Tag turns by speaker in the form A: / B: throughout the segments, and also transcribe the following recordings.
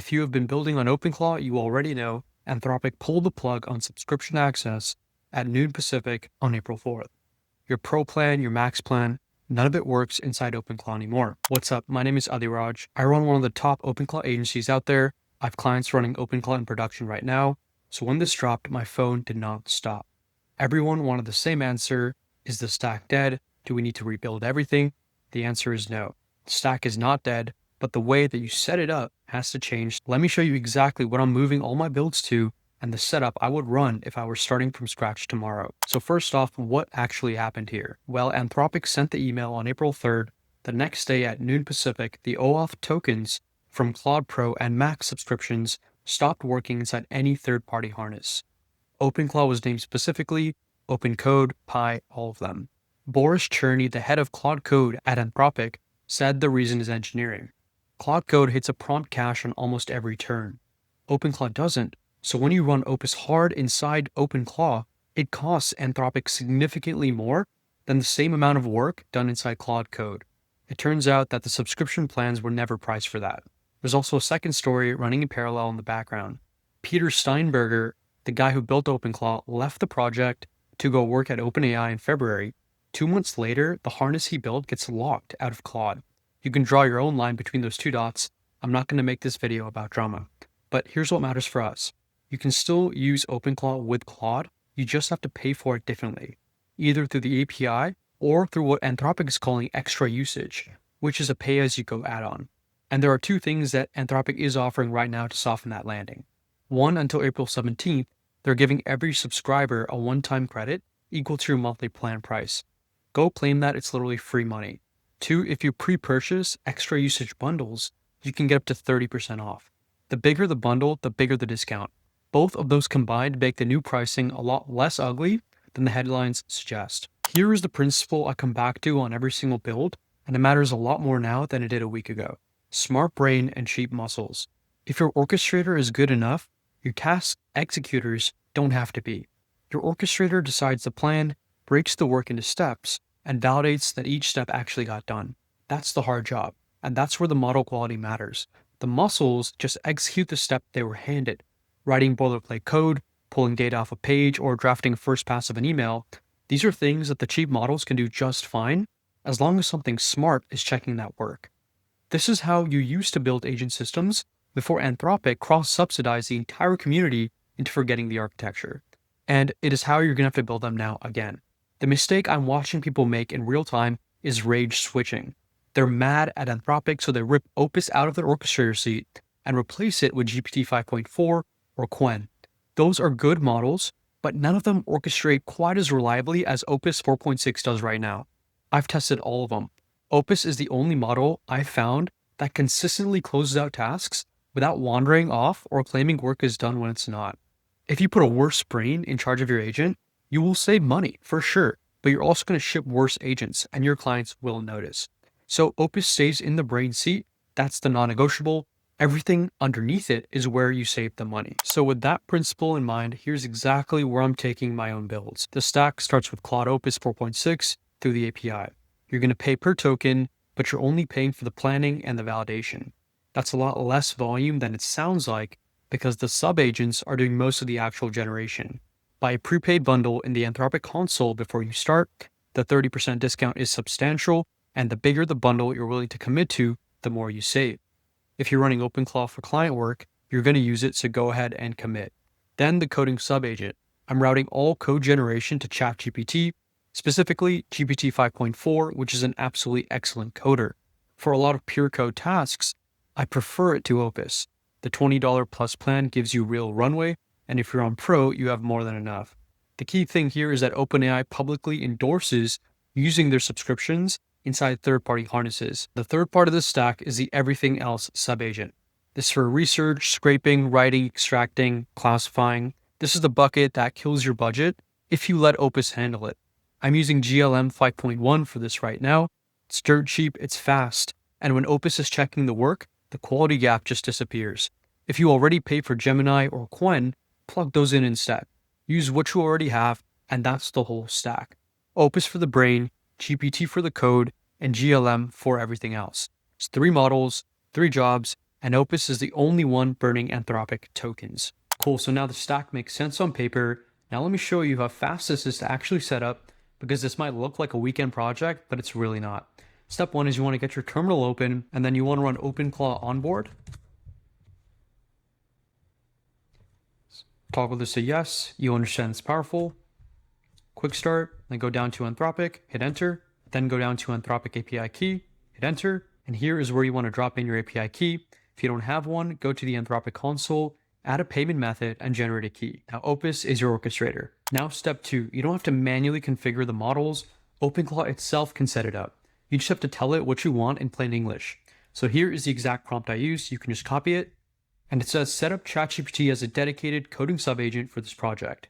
A: If you have been building on OpenClaw, you already know Anthropic pulled the plug on subscription access at noon Pacific on April 4th. Your Pro plan, your Max plan, none of it works inside OpenClaw anymore. What's up? My name is Adiraj. I run one of the top OpenClaw agencies out there. I have clients running OpenClaw in production right now. So when this dropped, my phone did not stop. Everyone wanted the same answer. Is the stack dead? Do we need to rebuild everything? The answer is no. The stack is not dead, but the way that you set it up has to change. Let me show you exactly what I'm moving all my builds to and the setup I would run if I were starting from scratch tomorrow. So first off, what actually happened here? Well, Anthropic sent the email on April 3rd. The next day at noon Pacific, the OAuth tokens from Claude Pro and Max subscriptions stopped working inside any third-party harness. OpenClaw was named specifically, OpenCode, Pi, all of them. Boris Cherny, the head of Claude Code at Anthropic, said the reason is engineering. Claude Code hits a prompt cache on almost every turn. OpenClaw doesn't, so when you run Opus hard inside OpenClaw, it costs Anthropic significantly more than the same amount of work done inside Claude Code. It turns out that the subscription plans were never priced for that. There's also a second story running in parallel in the background. Peter Steinberger, the guy who built OpenClaw, left the project to go work at OpenAI in February. 2 months later, the harness he built gets locked out of Claude. You can draw your own line between those two dots. I'm not going to make this video about drama. But here's what matters for us. You can still use OpenClaw with Claude, you just have to pay for it differently, either through the API or through what Anthropic is calling extra usage, which is a pay-as-you-go add-on. And there are two things that Anthropic is offering right now to soften that landing. One, until April 17th, they're giving every subscriber a one-time credit equal to your monthly plan price. Go claim that, it's literally free money. Two, if you pre-purchase extra usage bundles, you can get up to 30% off. The bigger the bundle, the bigger the discount. Both of those combined make the new pricing a lot less ugly than the headlines suggest. Here is the principle I come back to on every single build, and it matters a lot more now than it did a week ago. Smart brain and cheap muscles. If your orchestrator is good enough, your task executors don't have to be. Your orchestrator decides the plan, breaks the work into steps, and validates that each step actually got done. That's the hard job, and that's where the model quality matters. The muscles just execute the step they were handed. Writing boilerplate code, pulling data off a page, or drafting a first pass of an email. These are things that the cheap models can do just fine, as long as something smart is checking that work. This is how you used to build agent systems before Anthropic cross-subsidized the entire community into forgetting the architecture. And it is how you're going to have to build them now again. The mistake I'm watching people make in real time is rage switching. They're mad at Anthropic, so they rip Opus out of their orchestrator seat and replace it with GPT 5.4 or Quen. Those are good models, but none of them orchestrate quite as reliably as Opus 4.6 does right now. I've tested all of them. Opus is the only model I've found that consistently closes out tasks without wandering off or claiming work is done when it's not. If you put a worse brain in charge of your agent, you will save money for sure, but you're also going to ship worse agents and your clients will notice. So Opus stays in the brain seat. That's the non-negotiable. Everything underneath it is where you save the money. So with that principle in mind, here's exactly where I'm taking my own builds. The stack starts with Claude Opus 4.6 through the API. You're going to pay per token, but you're only paying for the planning and the validation. That's a lot less volume than it sounds like because the subagents are doing most of the actual generation. Buy a prepaid bundle in the Anthropic console before you start. The 30% discount is substantial, and the bigger the bundle you're willing to commit to, the more you save. If you're running OpenClaw for client work, you're going to use it, so go ahead and commit. Then the coding subagent. I'm routing all code generation to ChatGPT, specifically GPT 5.4, which is an absolutely excellent coder. For a lot of pure code tasks, I prefer it to Opus. The $20 plus plan gives you real runway, and if you're on Pro, you have more than enough. The key thing here is that OpenAI publicly endorses using their subscriptions inside third-party harnesses. The third part of the stack is the everything else subagent. This is for research, scraping, writing, extracting, classifying. This is the bucket that kills your budget if you let Opus handle it. I'm using GLM 5.1 for this right now. It's dirt cheap, it's fast, and when Opus is checking the work, the quality gap just disappears. If you already pay for Gemini or Quen, plug those in instead. Use what you already have, and that's the whole stack. Opus for the brain, GPT for the code, and GLM for everything else. It's 3 models, 3 jobs, and Opus is the only one burning Anthropic tokens. Cool, so now the stack makes sense on paper. Now let me show you how fast this is to actually set up, because this might look like a weekend project, but it's really not. Step one is you want to get your terminal open, and then you want to run OpenClaw onboard. Toggle this to yes, you understand it's powerful. Quick start, then go down to Anthropic, hit enter, then go down to Anthropic API key, hit enter, and here is where you want to drop in your API key. If you don't have one, go to the Anthropic console, add a payment method, and generate a key. Now Opus is your orchestrator. Now step two, you don't have to manually configure the models. OpenClaw itself can set it up. You just have to tell it what you want in plain English. So here is the exact prompt I used. You can just copy it. And it says, set up ChatGPT as a dedicated coding subagent for this project.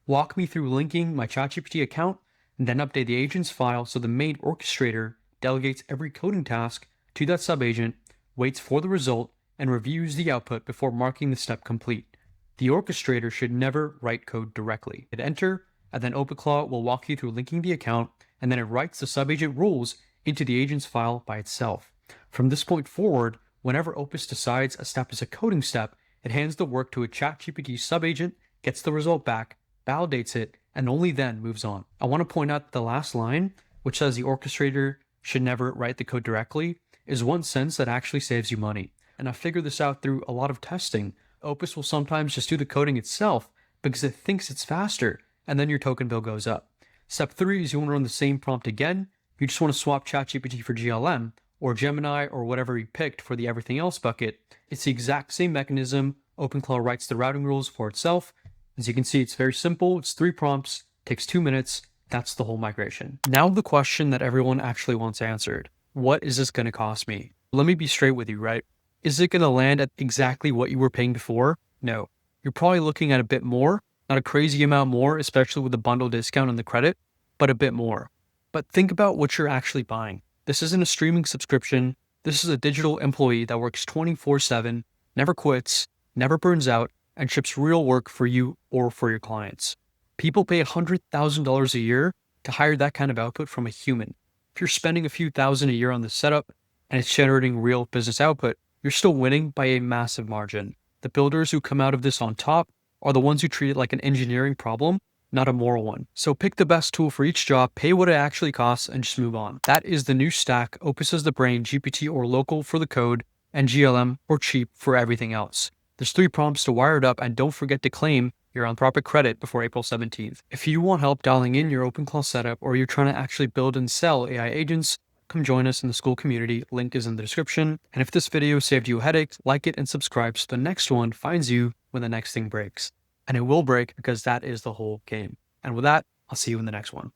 A: Walk me through linking my ChatGPT account, and then update the agent's file so the main orchestrator delegates every coding task to that subagent, waits for the result, and reviews the output before marking the step complete. The orchestrator should never write code directly. Hit enter, and then OpenClaw will walk you through linking the account, and then it writes the subagent rules into the agent's file by itself. From this point forward, whenever Opus decides a step is a coding step, it hands the work to a ChatGPT subagent, gets the result back, validates it, and only then moves on. I want to point out that the last line, which says the orchestrator should never write the code directly, is one sense that actually saves you money. And I figured this out through a lot of testing. Opus will sometimes just do the coding itself because it thinks it's faster, and then your token bill goes up. Step 3 is you want to run the same prompt again. You just want to swap ChatGPT for GLM, or Gemini, or whatever you picked for the everything else bucket. It's the exact same mechanism. OpenClaw writes the routing rules for itself. As you can see, it's very simple. It's 3 prompts, takes 2 minutes. That's the whole migration. Now the question that everyone actually wants answered. What is this going to cost me? Let me be straight with you, right? Is it going to land at exactly what you were paying before? No. You're probably looking at a bit more, not a crazy amount more, especially with the bundle discount and the credit, but a bit more. But think about what you're actually buying. This isn't a streaming subscription. This is a digital employee that works 24/7, never quits, never burns out, and ships real work for you or for your clients. People pay $100,000 a year to hire that kind of output from a human. If you're spending a few thousand a year on this setup and it's generating real business output, you're still winning by a massive margin. The builders who come out of this on top are the ones who treat it like an engineering problem, not a moral one. So pick the best tool for each job, pay what it actually costs, and just move on. That is the new stack. Opus is the brain, GPT or local for the code, and GLM or cheap for everything else. There's 3 prompts to wire it up, and don't forget to claim your Anthropic credit before April 17th. If you want help dialing in your OpenClaw setup, or you're trying to actually build and sell AI agents, come join us in the school community. Link is in the description. And if this video saved you a headache, like it and subscribe so the next one finds you when the next thing breaks. And it will break because that is the whole game. And with that, I'll see you in the next one.